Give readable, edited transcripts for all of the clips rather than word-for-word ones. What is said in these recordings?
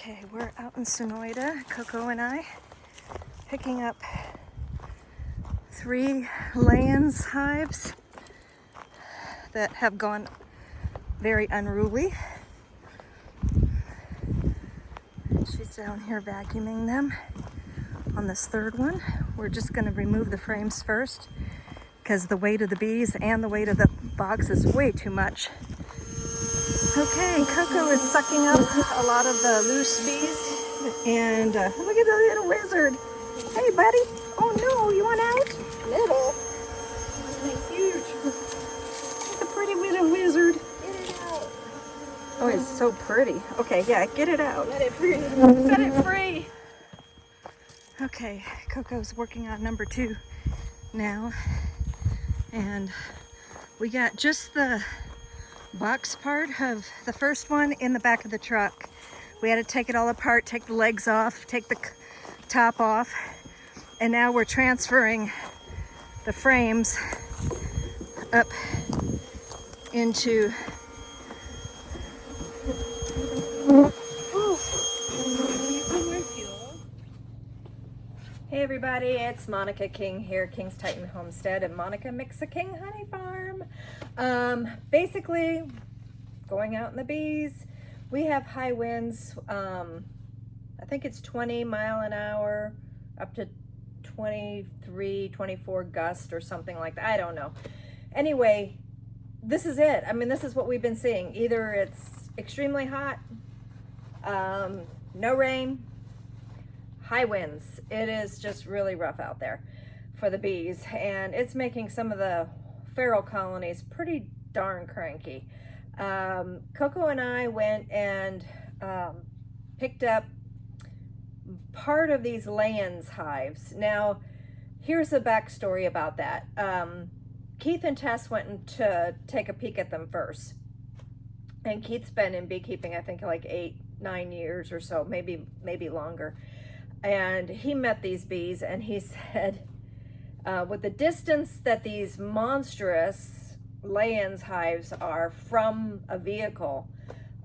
Okay, we're out in Sonoyta, Coco and I, picking up 3 Layens hives that have gone very unruly. She's down here vacuuming them on this 3rd one. We're just going to remove the frames first because the weight of the bees and the weight of the box is way too much. Okay, Coco is sucking up a lot of the loose bees, and look at the little wizard. Hey, buddy. Oh no, you want out? Little. It's huge. The pretty little wizard. Get it out. Oh, it's so pretty. Okay, yeah, get it out. Let it free. Set it free. Okay, Coco's working on number 2 now, and we got just the box part of the first one in the back of the truck. We had to take it all apart, take the legs off, take the top off, and now we're transferring the frames up into Hey everybody, it's Monica King here, King's Titan Homestead and Monica Mix a King Honey Farm. Basically, going out in the bees, we have high winds. I think it's 20 mile an hour, up to 23, 24 gust or something like that. I don't know. Anyway, this is it. I mean, this is what we've been seeing. Either it's extremely hot, no rain, high winds. It is just really rough out there for the bees, and it's making some of the feral colonies pretty darn cranky. Coco and I went and picked up part of these Layens hives. Now, here's the backstory about that. Keith and Tess went to take a peek at them first, and Keith's been in beekeeping, I think, like 8-9 years or so, maybe longer. And he met these bees, and he said, with the distance that these monstrous Layens hives are from a vehicle,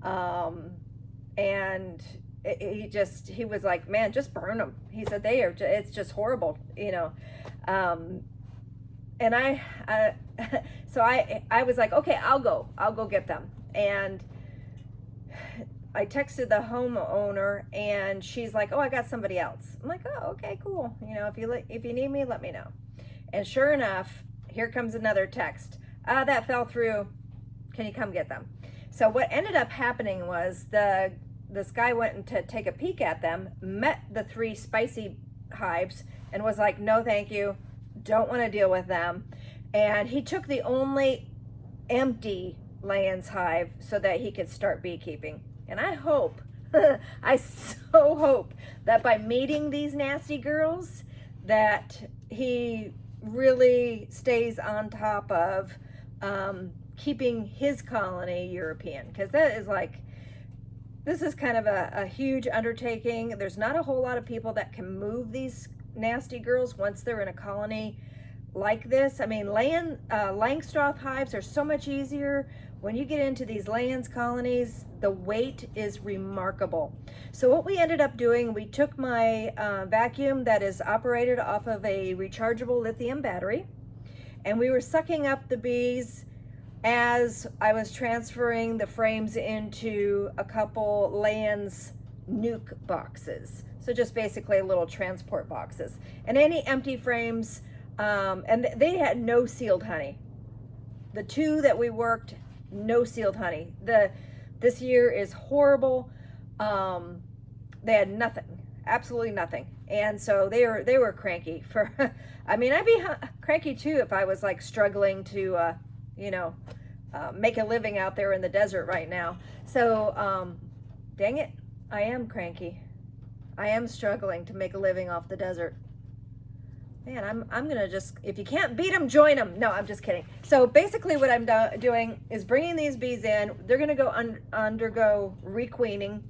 and he was like, man, just burn them. He said it's just horrible, you know. And so I was like, okay, I'll go get them. And I texted the homeowner, and she's like, oh, I got somebody else. I'm like, oh, okay, cool. You know, if you need me, let me know. And sure enough, here comes another text. That fell through. Can you come get them? So what ended up happening was this guy went to take a peek at them, met the 3 spicy hives, and was like, no, thank you. Don't want to deal with them. And he took the only empty Layens hive so that he could start beekeeping. And I hope, I so hope that by meeting these nasty girls, that he really stays on top of keeping his colony European. Because that is like, this is kind of a huge undertaking. There's not a whole lot of people that can move these nasty girls once they're in a colony like this. I mean, Langstroth hives are so much easier. When you get into these Layens colonies, the weight is remarkable. So what we ended up doing, we took my vacuum that is operated off of a rechargeable lithium battery, and we were sucking up the bees as I was transferring the frames into a couple Layens nuke boxes. So just basically little transport boxes. And any empty frames, and they had no sealed honey. The 2 that we worked, no sealed honey. This year is horrible. They had nothing, absolutely nothing. And so they were cranky for, I mean, I'd be cranky too if I was like struggling to, make a living out there in the desert right now. So, dang it, I am cranky. I am struggling to make a living off the desert. Man, I'm gonna just, if you can't beat them, join them. No, I'm just kidding. So basically what I'm doing is bringing these bees in. They're gonna go undergo requeening.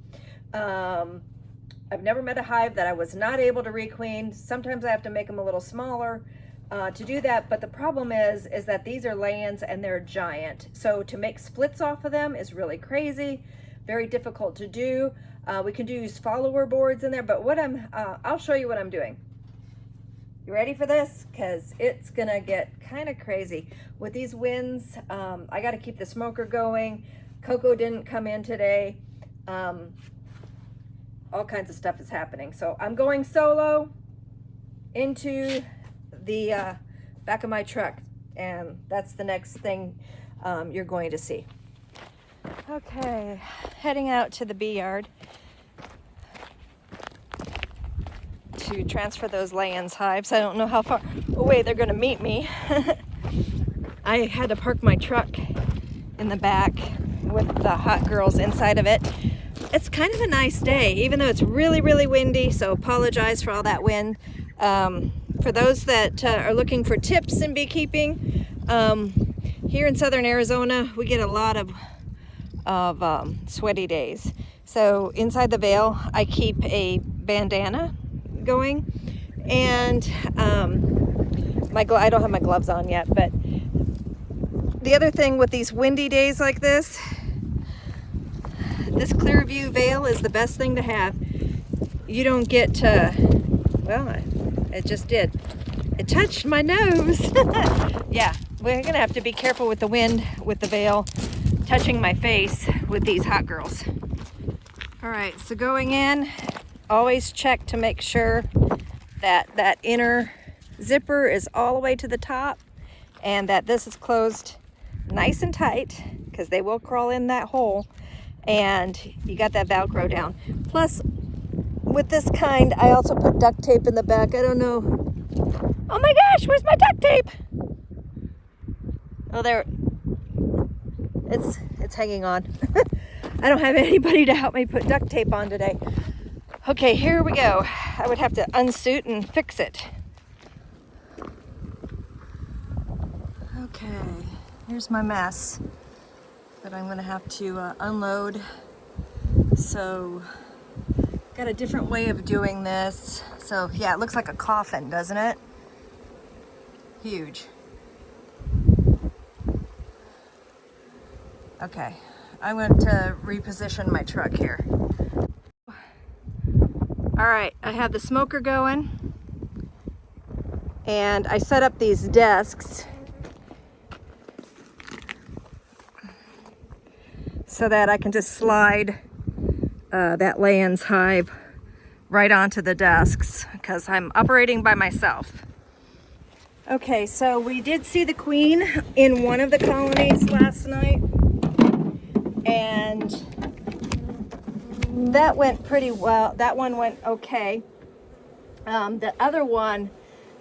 I've never met a hive that I was not able to requeen. Sometimes I have to make them a little smaller to do that, but the problem is that these are Layens and they're giant. So to make splits off of them is really crazy, very difficult to do. We can use follower boards in there, but what I'll show you what I'm doing. You ready for this? Because it's gonna get kind of crazy with these winds. I got to keep the smoker going. Coco didn't come in today. All kinds of stuff is happening. So I'm going solo into the back of my truck, and that's the next thing you're going to see. Okay, heading out to the bee yard to transfer those Layens hives. I don't know how far away they're going to meet me. I had to park my truck in the back with the hot girls inside of it. It's kind of a nice day, even though it's really, really windy, so apologize for all that wind. For those that are looking for tips in beekeeping, here in southern Arizona, we get a lot of sweaty days. So inside the veil, I keep a bandana going, and I don't have my gloves on yet, but the other thing with these windy days like this clear view veil is the best thing to have. You don't get well, it just did. It touched my nose. Yeah, we're gonna have to be careful with the wind, with the veil touching my face with these hot girls. All right, so going in, always check to make sure that that inner zipper is all the way to the top and that this is closed nice and tight, because they will crawl in that hole, and you got that Velcro down. Plus, with this kind, I also put duct tape in the back. I don't know. Oh my gosh, where's my duct tape? Oh, there. It's hanging on. I don't have anybody to help me put duct tape on today. Okay, here we go. I would have to unsuit and fix it. Okay, here's my mess that I'm gonna have to unload. So, got a different way of doing this. So yeah, it looks like a coffin, doesn't it? Huge. Okay, I'm going to reposition my truck here. All right, I have the smoker going, and I set up these desks so that I can just slide that Layens hive right onto the desks, because I'm operating by myself. Okay, so we did see the queen in one of the colonies last night, and that went pretty well. That one went okay. The other one,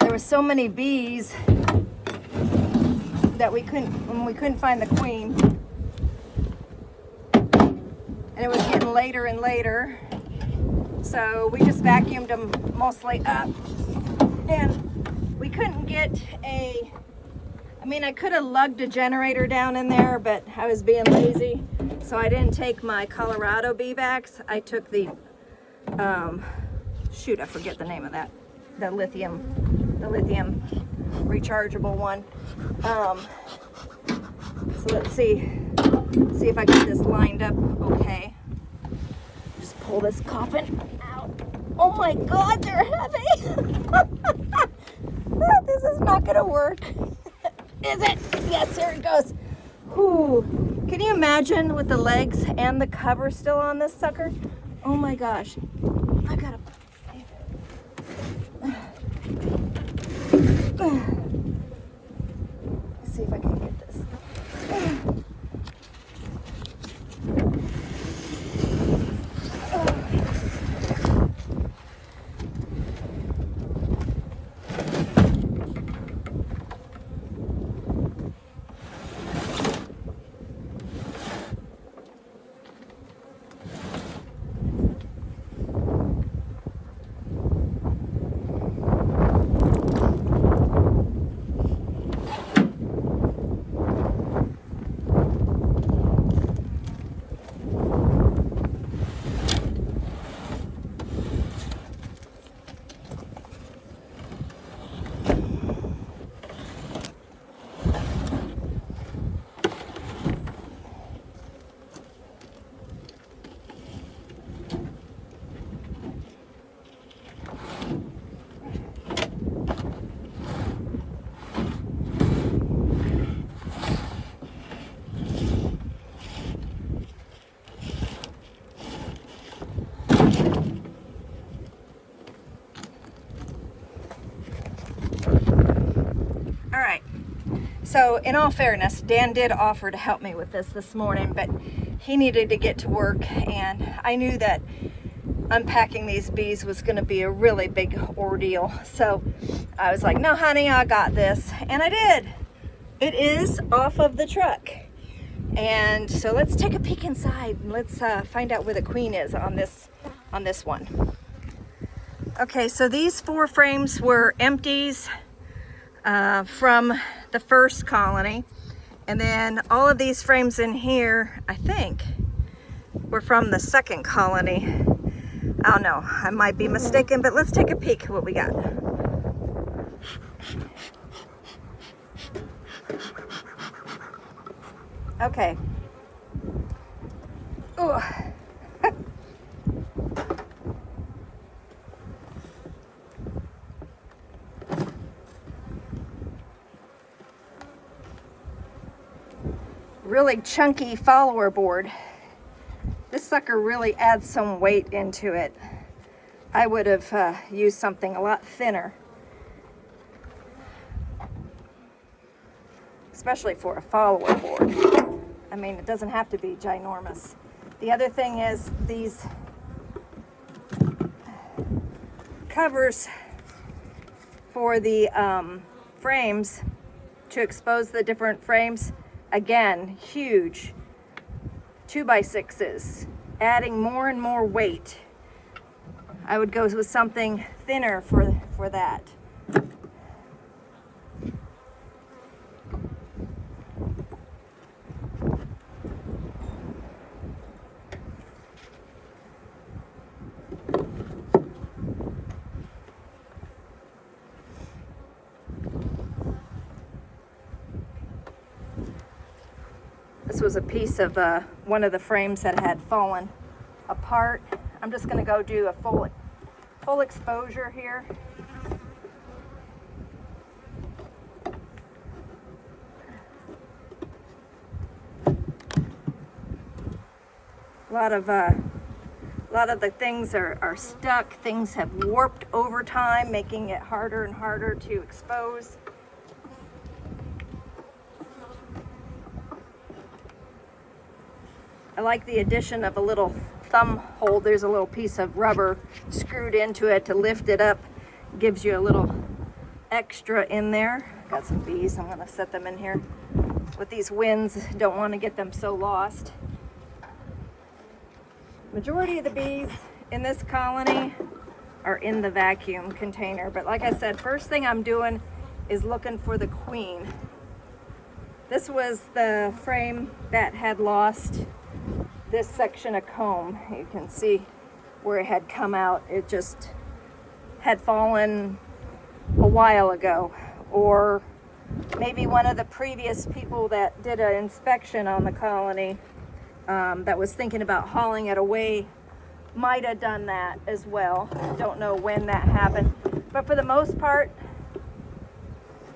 there were so many bees that we couldn't find the queen, and it was getting later and later, so we just vacuumed them mostly up, and we couldn't get I could have lugged a generator down in there, but I was being lazy, so I didn't take my Colorado bee vacs. I took the shoot, I forget the name of that, the lithium rechargeable one. So let's see if I get this lined up okay. Just pull this coffin out. Oh my God, they're heavy. This is not gonna work. Is it? Yes, here it goes. Whew. Can you imagine with the legs and the cover still on this sucker? Oh my gosh. I gotta. Let's see if I can get this. So in all fairness, Dan did offer to help me with this morning, but he needed to get to work, and I knew that unpacking these bees was going to be a really big ordeal. So I was like, no honey, I got this. And I did. It is off of the truck. And so let's take a peek inside and let's find out where the queen is on this one. Okay, so these 4 frames were empties from the first colony. And then all of these frames in here, I think, were from the second colony. I don't know, I might be mistaken, but let's take a peek at what we got. Okay. Ooh. Really chunky follower board. This sucker really adds some weight into it. I would have used something a lot thinner, especially for a follower board. I mean, it doesn't have to be ginormous. The other thing is these covers for the frames to expose the different frames. Again, huge 2x6s, adding more and more weight. I would go with something thinner for that. This was a piece of one of the frames that had fallen apart. I'm just going to go do a full exposure here. A lot of the things are stuck. Things have warped over time, making it harder and harder to expose. I like the addition of a little thumb hole. There's a little piece of rubber screwed into it to lift it up. Gives you a little extra in there. Got some bees. I'm going to set them in here. With these winds, don't want to get them so lost. Majority of the bees in this colony are in the vacuum container. But like I said, first thing I'm doing is looking for the queen. This was the frame that had lost this section of comb. You can see where it had come out. It just had fallen a while ago, or maybe one of the previous people that did an inspection on the colony that was thinking about hauling it away might have done that as well. Don't know when that happened, but for the most part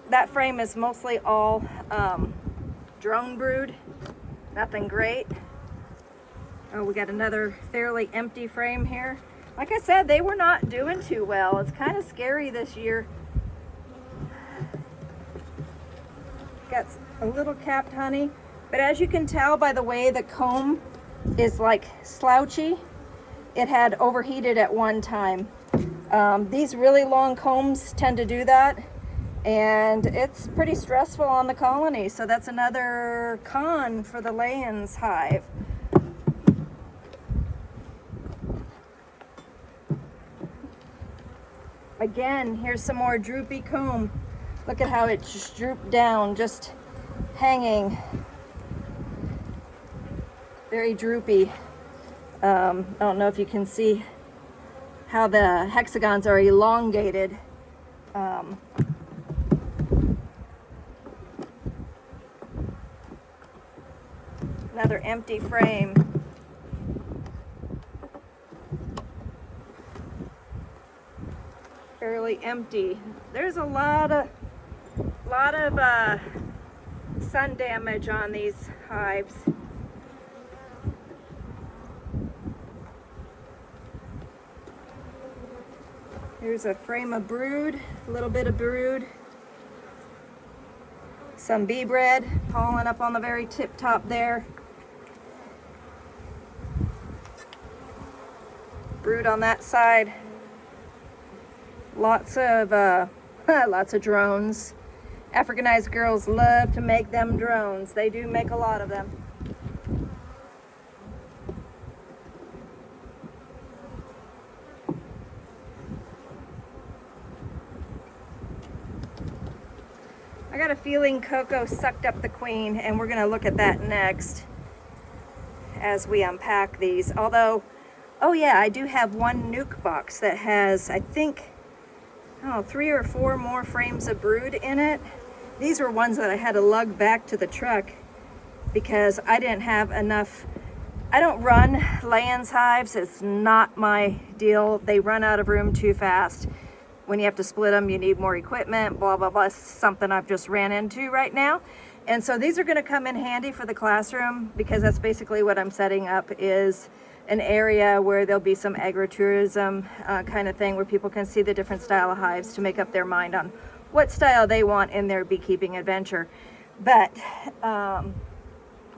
that frame is mostly all drone brood. Nothing great. Oh, we got another fairly empty frame here. Like I said, they were not doing too well. It's kind of scary this year. Got a little capped honey, but as you can tell by the way the comb is like slouchy, it had overheated at one time. These really long combs tend to do that, and it's pretty stressful on the colony. So that's another con for the Layens hive. Again, here's some more droopy comb. Look at how it just drooped down, just hanging. Very droopy. I don't know if you can see how the hexagons are elongated. Another empty frame. Fairly empty. There's a lot of sun damage on these hives. Here's a frame of brood, a little bit of brood. Some bee bread, pollen up on the very tip top there. Brood on that side. Lots of lots of drones. Africanized girls love to make them drones. They do make a lot of them. I got a feeling Coco sucked up the queen, and we're going to look at that next as we unpack these. Although, oh yeah, I do have one nuke box that has, I think, 3 or 4 more frames of brood in it. These were ones that I had to lug back to the truck because I didn't have enough. I don't run Layens hives. It's not my deal. They run out of room too fast. When you have to split them, you need more equipment, blah, blah, blah. It's something I've just ran into right now. And so these are going to come in handy for the classroom because that's basically what I'm setting up, is an area where there'll be some agritourism kind of thing where people can see the different style of hives to make up their mind on what style they want in their beekeeping adventure. But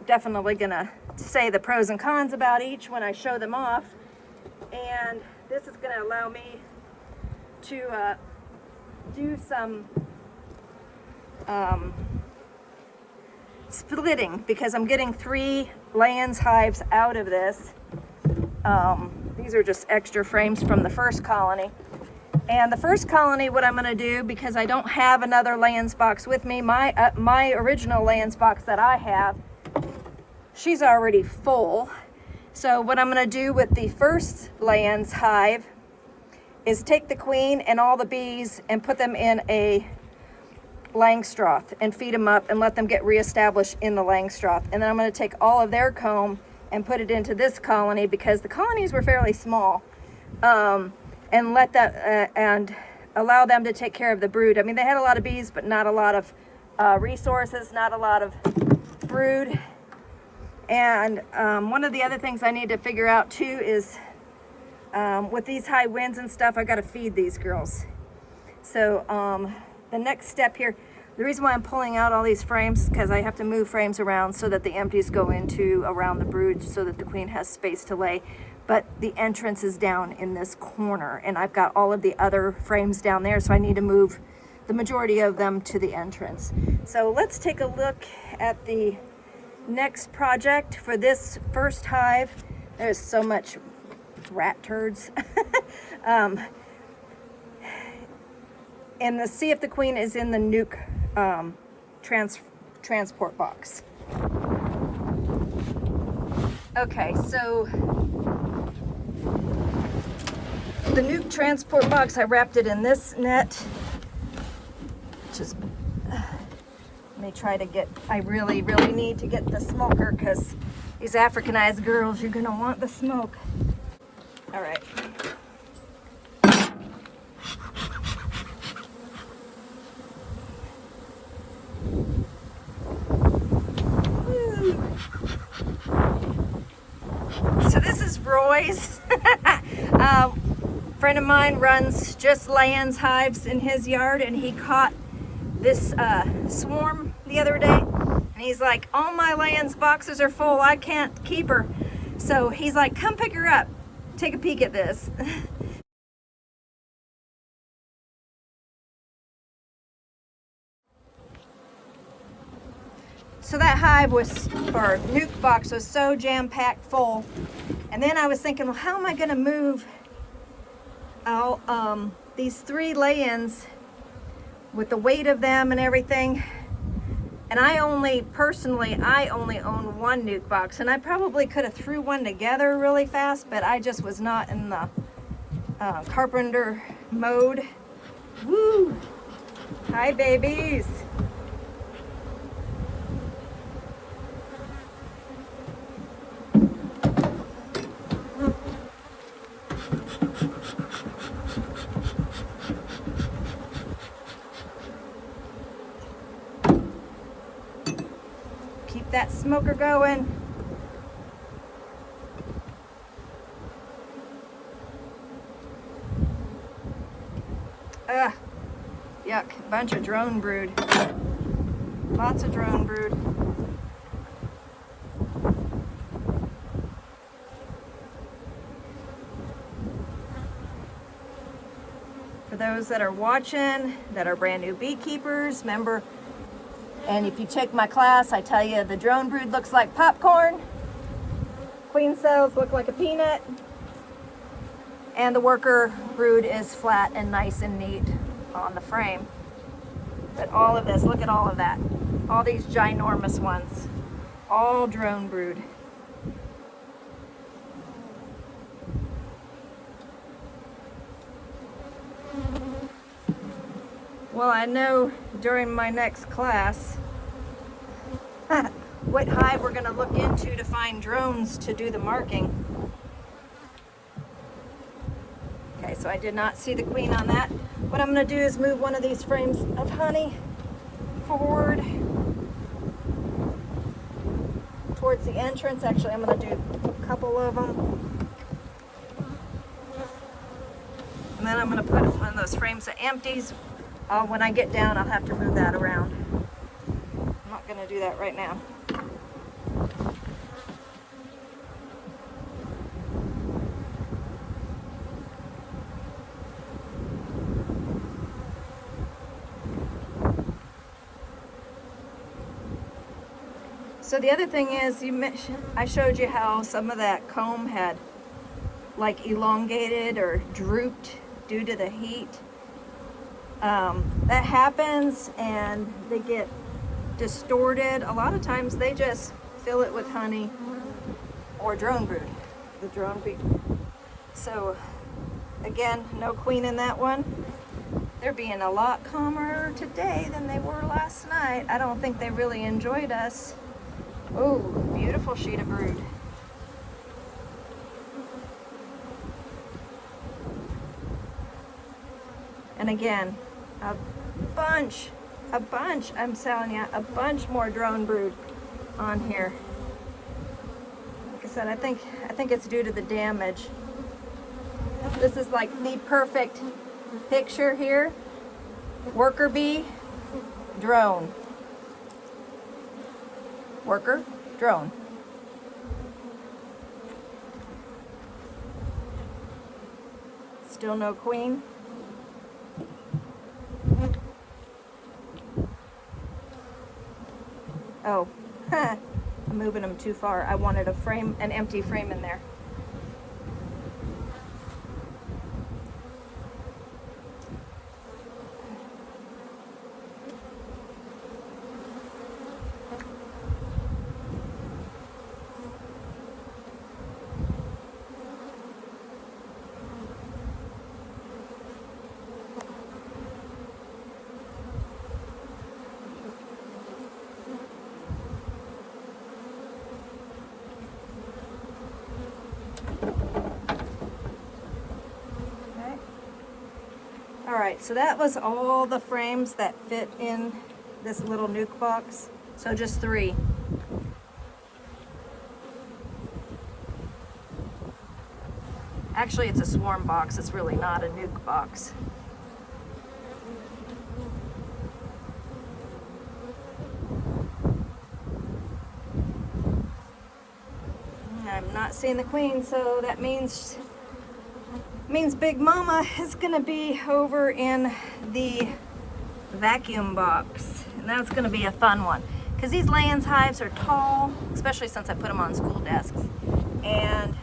definitely going to say the pros and cons about each when I show them off. And this is going to allow me to do some splitting because I'm getting 3 Layens hives out of this. These are just extra frames from the first colony. And the first colony, what I'm going to do, because I don't have another Layens box with me, my original Layens box that I have, she's already full. So what I'm going to do with the first Layens hive is take the queen and all the bees and put them in a Langstroth and feed them up and let them get reestablished in the Langstroth. And then I'm going to take all of their comb and put it into this colony because the colonies were fairly small, and let that and allow them to take care of the brood. I mean, they had a lot of bees, but not a lot of resources, not a lot of brood. And one of the other things I need to figure out too is with these high winds and stuff, I got to feed these girls. So the next step here, the reason why I'm pulling out all these frames is because I have to move frames around so that the empties go into around the brood so that the queen has space to lay. But the entrance is down in this corner and I've got all of the other frames down there, so I need to move the majority of them to the entrance. So let's take a look at the next project for this first hive. There's so much rat turds. And let's see if the queen is in the nuke transport box. Okay, so the nuke transport box, I wrapped it in this net. Just let me try to get, I really need to get the smoker because these Africanized girls, you're gonna want the smoke. All right. So this is Roy's. Friend of mine runs just Layens hives in his yard, and he caught this swarm the other day, and he's like, all my Layens boxes are full, I can't keep her. So he's like, come pick her up, take a peek at this. So that hive was, or nuke box was so jam-packed full. And then I was thinking, well, how am I gonna move out these 3 Layens with the weight of them and everything? And I only own one nuke box, and I probably could have threw one together really fast, but I just was not in the carpenter mode. Woo! Hi, babies. Keep that smoker going. Ugh, yuck, bunch of drone brood. Lots of drone brood. For those that are watching, that are brand new beekeepers, remember, and if you take my class, I tell you the drone brood looks like popcorn, queen cells look like a peanut, and the worker brood is flat and nice and neat on the frame. But all of this, look at all of that. All these ginormous ones, all drone brood. Well, I know during my next class what hive we're going to look into to find drones to do the marking. Okay, so I did not see the queen on that. What I'm going to do is move one of these frames of honey forward towards the entrance. Actually, I'm going to do a couple of them. And then I'm going to put one of those frames that empties. When I get down, I'll have to move that around. I'm not going to do that right now. So the other thing is, I showed you how some of that comb had like elongated or drooped due to the heat. That happens and they get distorted. A lot of times they just fill it with honey or drone brood, the drone bee. So again, no queen in that one. They're being a lot calmer today than they were last night. I don't think they really enjoyed us. Oh, beautiful sheet of brood. And again, a bunch, I'm telling you, a bunch more drone brood on here. Like I said, I think it's due to the damage. This is like the perfect picture here. Worker bee, drone. Worker, drone. Still no queen. Oh, I'm moving them too far. I wanted a frame, an empty frame in there. Alright, so that was all the frames that fit in this little nuke box. So just 3. Actually, it's a swarm box. It's really not a nuke box. I'm not seeing the queen, so that means Big Mama is gonna be over in the vacuum box, and that's gonna be a fun one because these Layens hives are tall, especially since I put them on school desks, and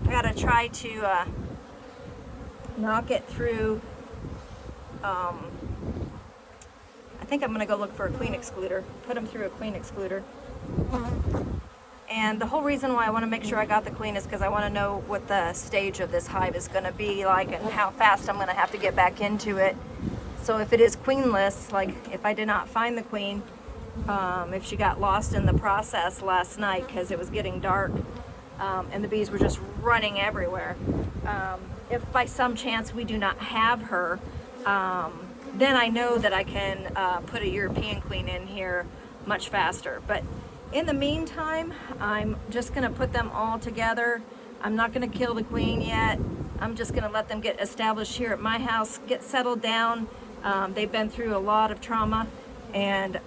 I gotta try to knock it through. I think I'm gonna go look for a queen excluder, put them through a queen excluder. And the whole reason why I want to make sure I got the queen is because I want to know what the stage of this hive is going to be like and how fast I'm going to have to get back into it. So if it is queenless, like if I did not find the queen, if she got lost in the process last night because it was getting dark and the bees were just running everywhere, if by some chance we do not have her, then I know that I can put a European queen in here much faster. But in the meantime, I'm just gonna put them all together. I'm not gonna kill the queen yet. I'm just gonna let them get established here at my house, get settled down. They've been through a lot of trauma, And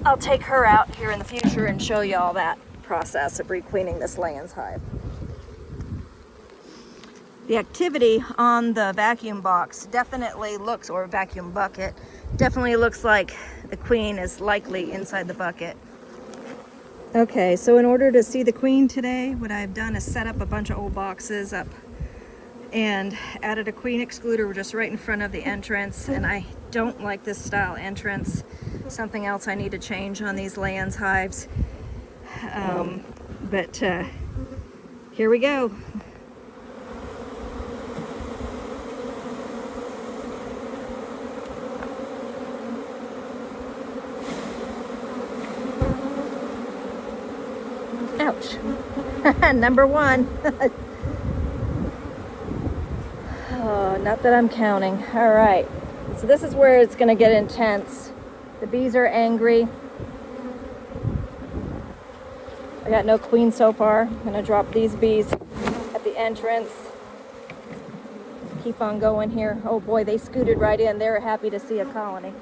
I'll take her out here in the future and show you all that process of requeening this Layens hive. The activity on the vacuum box definitely looks, or vacuum bucket, definitely looks like the queen is likely inside the bucket. Okay, so in order to see the queen today, what I've done is set up a bunch of old boxes up and added a queen excluder just right in front of the entrance. And I don't like this style entrance. Something else I need to change on these Layens hives. But here we go. Ouch. Number one. Oh, not that I'm counting. All right. So this is where it's going to get intense. The bees are angry. I got no queen so far. I'm going to drop these bees at the entrance. Keep on going here. Oh boy, they scooted right in. They're happy to see a colony.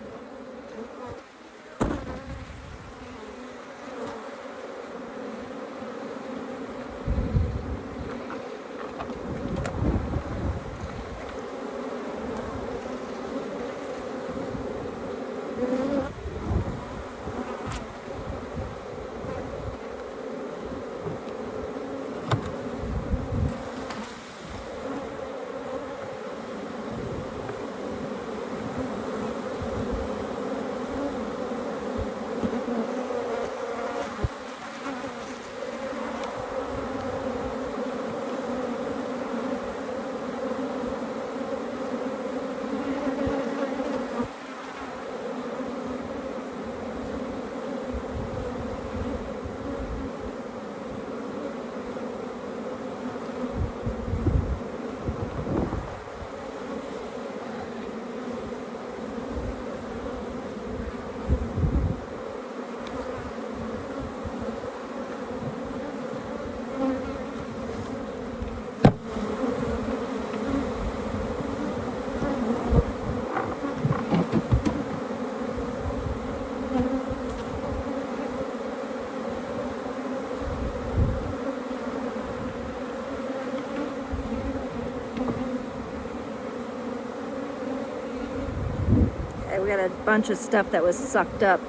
We got a bunch of stuff that was sucked up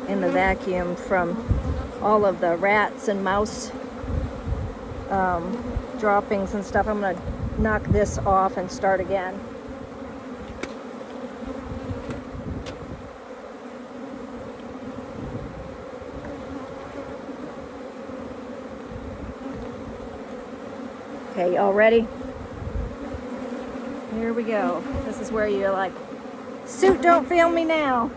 in the vacuum from all of the rats and mouse droppings and stuff. I'm going to knock this off and start again. Okay, y'all ready? Here we go. This is where you're like, suit, don't fail me now.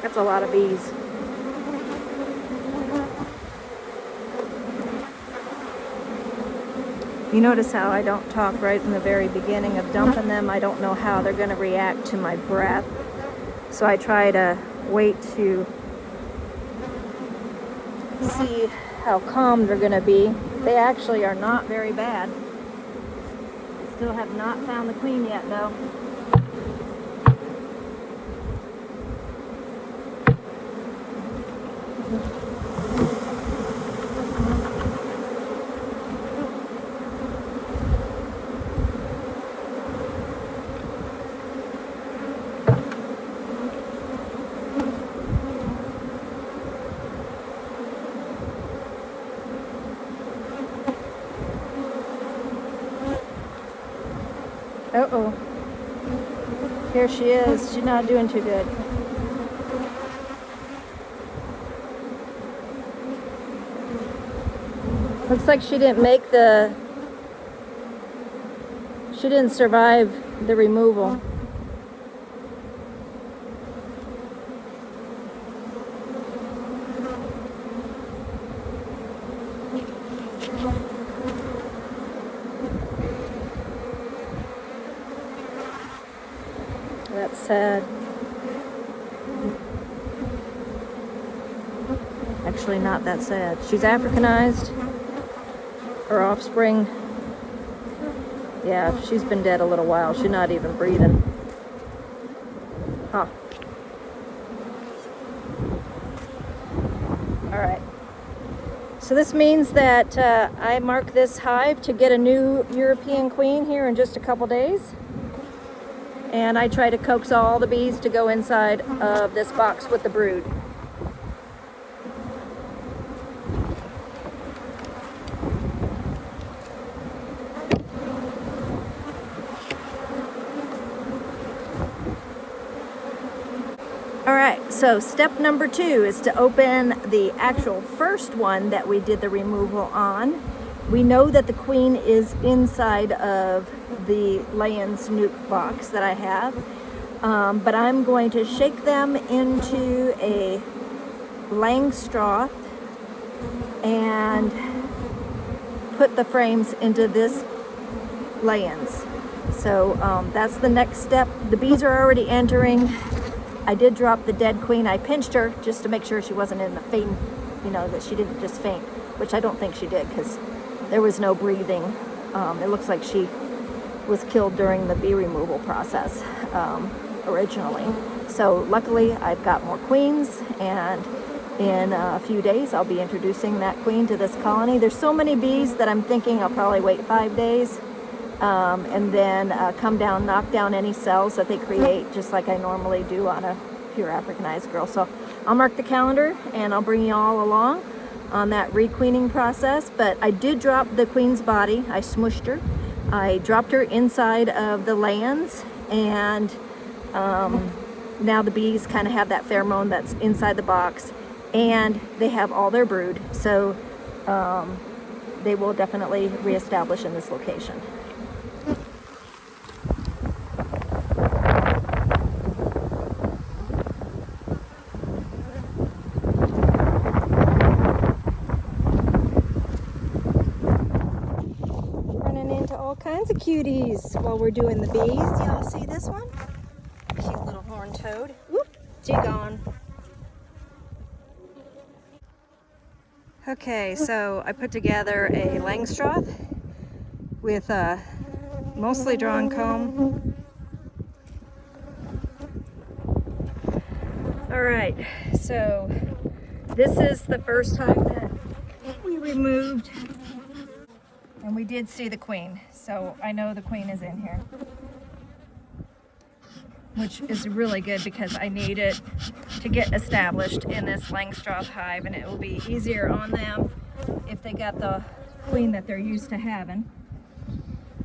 That's a lot of bees. You notice how I don't talk right in the very beginning of dumping them. I don't know how they're going to react to my breath. So I try to wait to see how calm they're going to be. They actually are not very bad. I still have not found the queen yet, though. Uh-oh. Here she is. She's not doing too good. Looks like she didn't survive the removal. That's sad. Actually, not that sad. She's Africanized. Her offspring, yeah, she's been dead a little while. She's not even breathing. Huh. All right. So this means that I mark this hive to get a new European queen here in just a couple days. And I try to coax all the bees to go inside of this box with the brood. All right, so step number 2 is to open the actual first one that we did the removal on. We know that the queen is inside of the Layens nuke box that I have, but I'm going to shake them into a Langstroth and put the frames into this Layens. So that's the next step. The bees are already entering. I did drop the dead queen. I pinched her just to make sure she wasn't in the faint, that she didn't just faint, which I don't think she did because there was no breathing. It looks like she was killed during the bee removal process originally. So luckily I've got more queens, and in a few days I'll be introducing that queen to this colony. There's so many bees that I'm thinking I'll probably wait 5 days and then come down, knock down any cells that they create, just like I normally do on a pure Africanized girl. So I'll mark the calendar and I'll bring you all along on that requeening process. But I did drop the queen's body. I smushed her. I dropped her inside of the Layens, and now the bees kind of have that pheromone that's inside the box, and they have all their brood. So they will definitely reestablish in this location. All kinds of cuties while we're doing the bees. Y'all see this one? Cute little horned toad. Whoop, she gone. Okay, so I put together a Langstroth with a mostly drawn comb. All right, so this is the first time that we removed. And we did see the queen, so I know the queen is in here, which is really good because I need it to get established in this Langstroth hive, and it will be easier on them if they got the queen that they're used to having.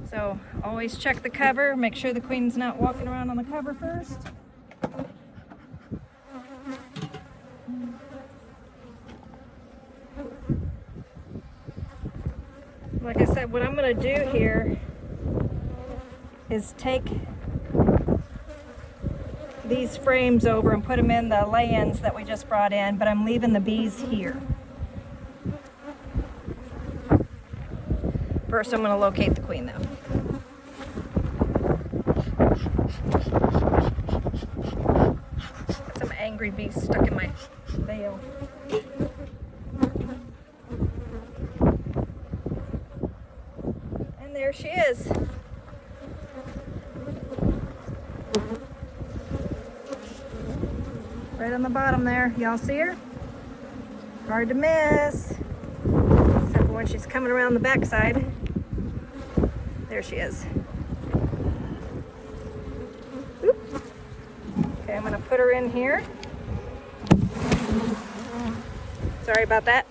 So always check the cover, make sure the queen's not walking around on the cover first. Like I said, what I'm going to do here is take these frames over and put them in the Layens that we just brought in, but I'm leaving the bees here. First, I'm going to locate the queen though. Got some angry bees stuck in my veil. There she is. Right on the bottom there. Y'all see her? Hard to miss. Except for when she's coming around the backside. There she is. Oop. Okay, I'm going to put her in here. Sorry about that.